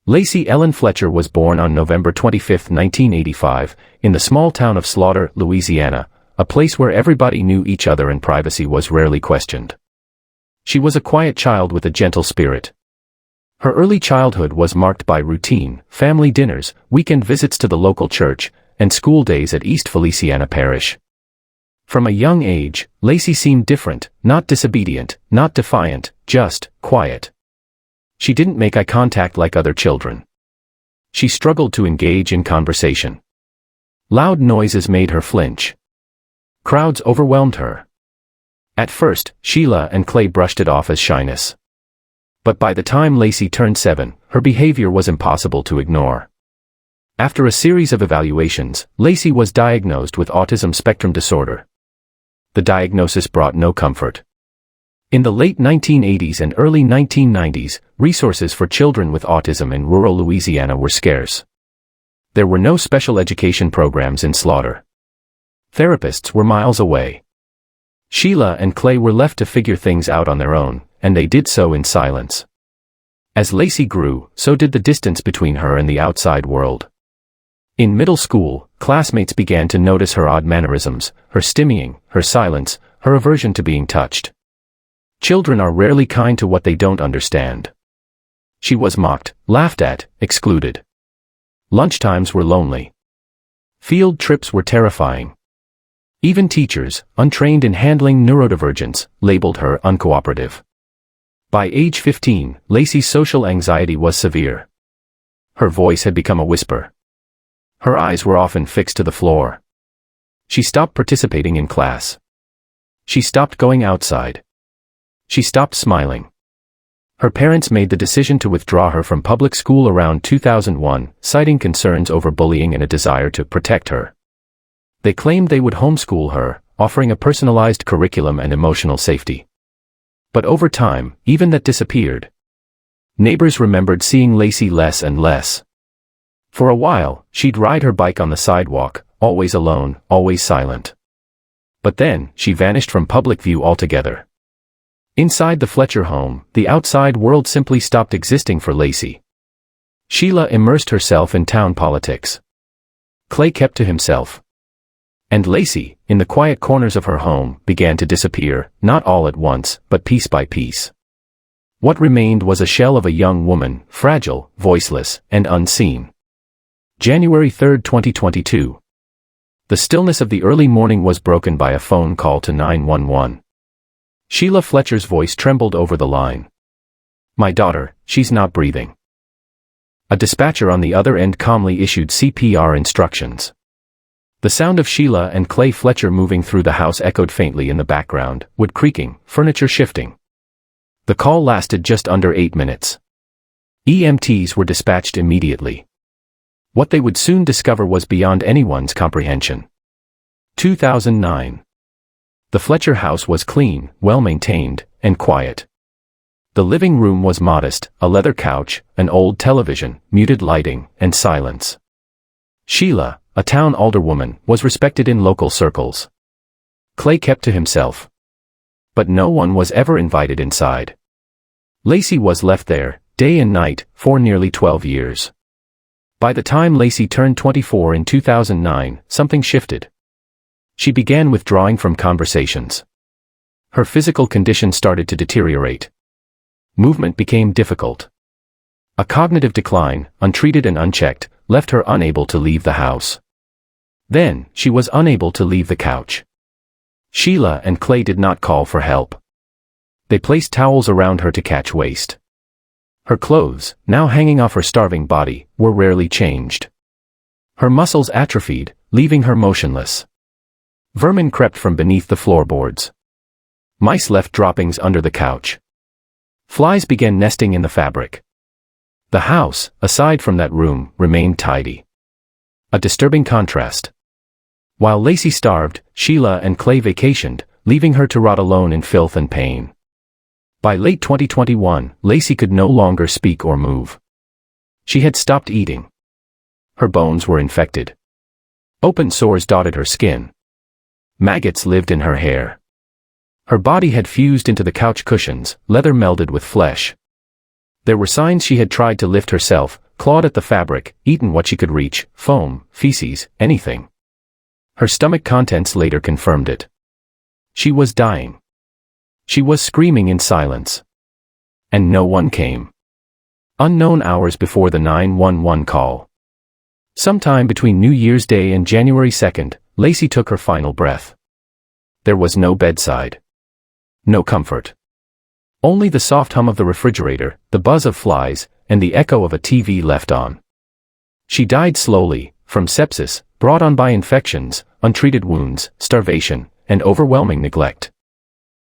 Lacey Ellen Fletcher was born on November 25, 1985, in the small town of Slaughter, Louisiana, a place where everybody knew each other and privacy was rarely questioned. She was a quiet child with a gentle spirit. Her early childhood was marked by routine, family dinners, weekend visits to the local church, and school days at East Feliciana Parish. From a young age, Lacey seemed different, not disobedient, not defiant, just quiet. She didn't make eye contact like other children. She struggled to engage in conversation. Loud noises made her flinch. Crowds overwhelmed her. At first, Sheila and Clay brushed it off as shyness. But by the time Lacey turned 7, her behavior was impossible to ignore. After a series of evaluations, Lacey was diagnosed with autism spectrum disorder. The diagnosis brought no comfort. In the late 1980s and early 1990s, resources for children with autism in rural Louisiana were scarce. There were no special education programs in Slaughter. Therapists were miles away. Sheila and Clay were left to figure things out on their own, and they did so in silence. As Lacey grew, so did the distance between her and the outside world. In middle school, classmates began to notice her odd mannerisms, her stimmying, her silence, her aversion to being touched. Children are rarely kind to what they don't understand. She was mocked, laughed at, excluded. Lunchtimes were lonely. Field trips were terrifying. Even teachers, untrained in handling neurodivergence, labeled her uncooperative. By age 15, Lacey's social anxiety was severe. Her voice had become a whisper. Her eyes were often fixed to the floor. She stopped participating in class. She stopped going outside. She stopped smiling. Her parents made the decision to withdraw her from public school around 2001, citing concerns over bullying and a desire to protect her. They claimed they would homeschool her, offering a personalized curriculum and emotional safety. But over time, even that disappeared. Neighbors remembered seeing Lacey less and less. For a while, she'd ride her bike on the sidewalk, always alone, always silent. But then, she vanished from public view altogether. Inside the Fletcher home, the outside world simply stopped existing for Lacey. Sheila immersed herself in town politics. Clay kept to himself. And Lacey, in the quiet corners of her home, began to disappear, not all at once, but piece by piece. What remained was a shell of a young woman, fragile, voiceless, and unseen. January 3, 2022. The stillness of the early morning was broken by a phone call to 911. Sheila Fletcher's voice trembled over the line. "My daughter, she's not breathing." A dispatcher on the other end calmly issued CPR instructions. The sound of Sheila and Clay Fletcher moving through the house echoed faintly in the background, wood creaking, furniture shifting. The call lasted just under 8 minutes. EMTs were dispatched immediately. What they would soon discover was beyond anyone's comprehension. 2009. The Fletcher house was clean, well-maintained, and quiet. The living room was modest, a leather couch, an old television, muted lighting, and silence. Sheila, a town alderwoman, was respected in local circles. Clay kept to himself. But no one was ever invited inside. Lacey was left there, day and night, for nearly 12 years. By the time Lacey turned 24 in 2009, something shifted. She began withdrawing from conversations. Her physical condition started to deteriorate. Movement became difficult. A cognitive decline, untreated and unchecked, left her unable to leave the house. Then, she was unable to leave the couch. Sheila and Clay did not call for help. They placed towels around her to catch waste. Her clothes, now hanging off her starving body, were rarely changed. Her muscles atrophied, leaving her motionless. Vermin crept from beneath the floorboards. Mice left droppings under the couch. Flies began nesting in the fabric. The house, aside from that room, remained tidy. A disturbing contrast. While Lacey starved, Sheila and Clay vacationed, leaving her to rot alone in filth and pain. By late 2021, Lacey could no longer speak or move. She had stopped eating. Her bones were infected. Open sores dotted her skin. Maggots lived in her hair. Her body had fused into the couch cushions, leather melded with flesh. There were signs she had tried to lift herself, clawed at the fabric, eaten what she could reach, foam, feces, anything. Her stomach contents later confirmed it. She was dying. She was screaming in silence. And no one came. Unknown hours before the 911 call. Sometime between New Year's Day and January 2nd, Lacey took her final breath. There was no bedside. No comfort. Only the soft hum of the refrigerator, the buzz of flies, and the echo of a TV left on. She died slowly, from sepsis, brought on by infections, untreated wounds, starvation, and overwhelming neglect.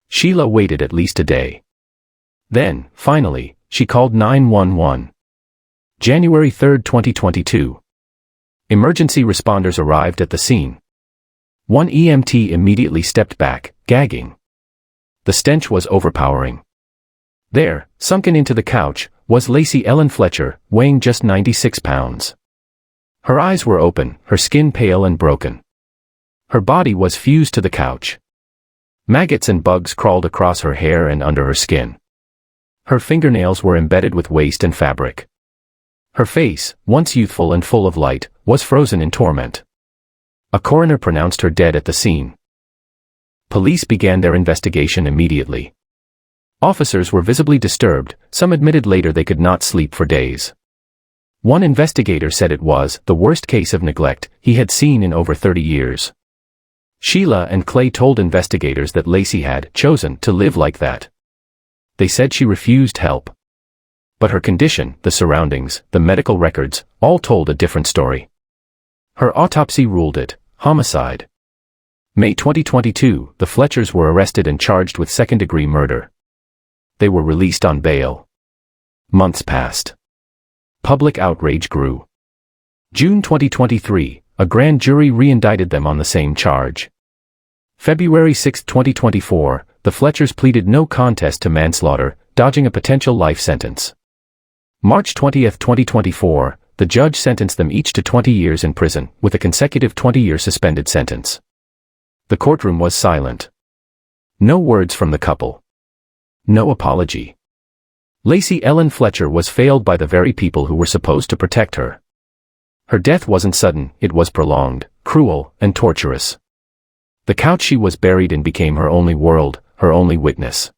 Sheila waited at least a day. Then, finally, she called 911. January 3, 2022. Emergency responders arrived at the scene. One EMT immediately stepped back, gagging. The stench was overpowering. There, sunken into the couch, was Lacey Ellen Fletcher, weighing just 96 pounds. Her eyes were open, her skin pale and broken. Her body was fused to the couch. Maggots and bugs crawled across her hair and under her skin. Her fingernails were embedded with waste and fabric. Her face, once youthful and full of light, was frozen in torment. A coroner pronounced her dead at the scene. Police began their investigation immediately. Officers were visibly disturbed, some admitted later they could not sleep for days. One investigator said it was the worst case of neglect he had seen in over 30 years. Sheila and Clay told investigators that Lacey had chosen to live like that. They said she refused help. But her condition, the surroundings, the medical records, all told a different story. Her autopsy ruled it homicide. May 2022, the Fletchers were arrested and charged with second-degree murder. They were released on bail. Months passed. Public outrage grew. June 2023, a grand jury re-indicted them on the same charge. February 6, 2024, the Fletchers pleaded no contest to manslaughter, dodging a potential life sentence. March 20, 2024, the judge sentenced them each to 20 years in prison, with a consecutive 20-year suspended sentence. The courtroom was silent. No words from the couple. No apology. Lacey Ellen Fletcher was failed by the very people who were supposed to protect her. Her death wasn't sudden, it was prolonged, cruel, and torturous. The couch she was buried in became her only world, her only witness.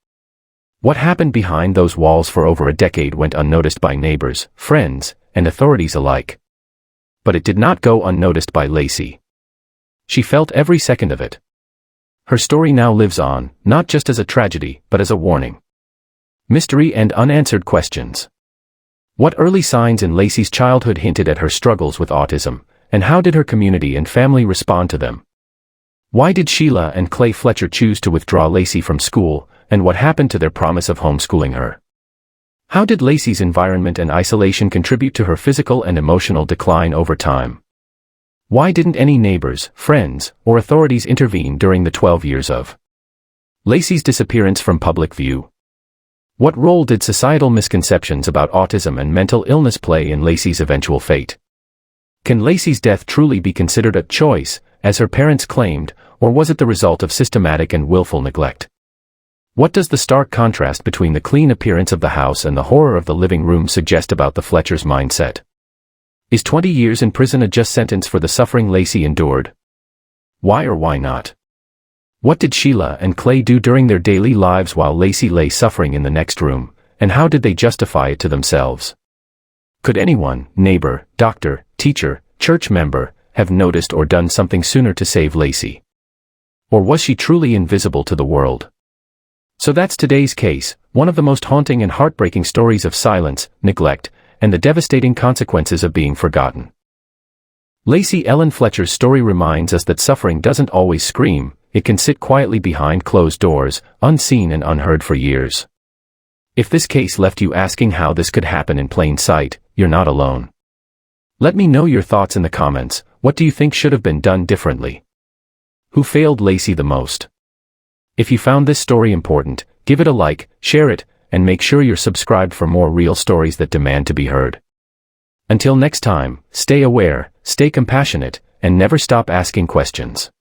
What happened behind those walls for over a decade went unnoticed by neighbors, friends, and authorities alike. But it did not go unnoticed by Lacey. She felt every second of it. Her story now lives on, not just as a tragedy, but as a warning. Mystery and unanswered questions. What early signs in Lacey's childhood hinted at her struggles with autism, and how did her community and family respond to them? Why did Sheila and Clay Fletcher choose to withdraw Lacey from school, and what happened to their promise of homeschooling her? How did Lacey's environment and isolation contribute to her physical and emotional decline over time? Why didn't any neighbors, friends, or authorities intervene during the 12 years of Lacey's disappearance from public view? What role did societal misconceptions about autism and mental illness play in Lacey's eventual fate? Can Lacey's death truly be considered a choice, as her parents claimed, or was it the result of systematic and willful neglect? What does the stark contrast between the clean appearance of the house and the horror of the living room suggest about the Fletchers' mindset? Is 20 years in prison a just sentence for the suffering Lacey endured? Why or why not? What did Sheila and Clay do during their daily lives while Lacey lay suffering in the next room, and how did they justify it to themselves? Could anyone, neighbor, doctor, teacher, church member, have noticed or done something sooner to save Lacey? Or was she truly invisible to the world? So that's today's case, one of the most haunting and heartbreaking stories of silence, neglect, and the devastating consequences of being forgotten. Lacey Ellen Fletcher's story reminds us that suffering doesn't always scream, it can sit quietly behind closed doors, unseen and unheard for years. If this case left you asking how this could happen in plain sight, you're not alone. Let me know your thoughts in the comments. What do you think should have been done differently? Who failed Lacey the most? If you found this story important, give it a like, share it, and make sure you're subscribed for more real stories that demand to be heard. Until next time, stay aware, stay compassionate, and never stop asking questions.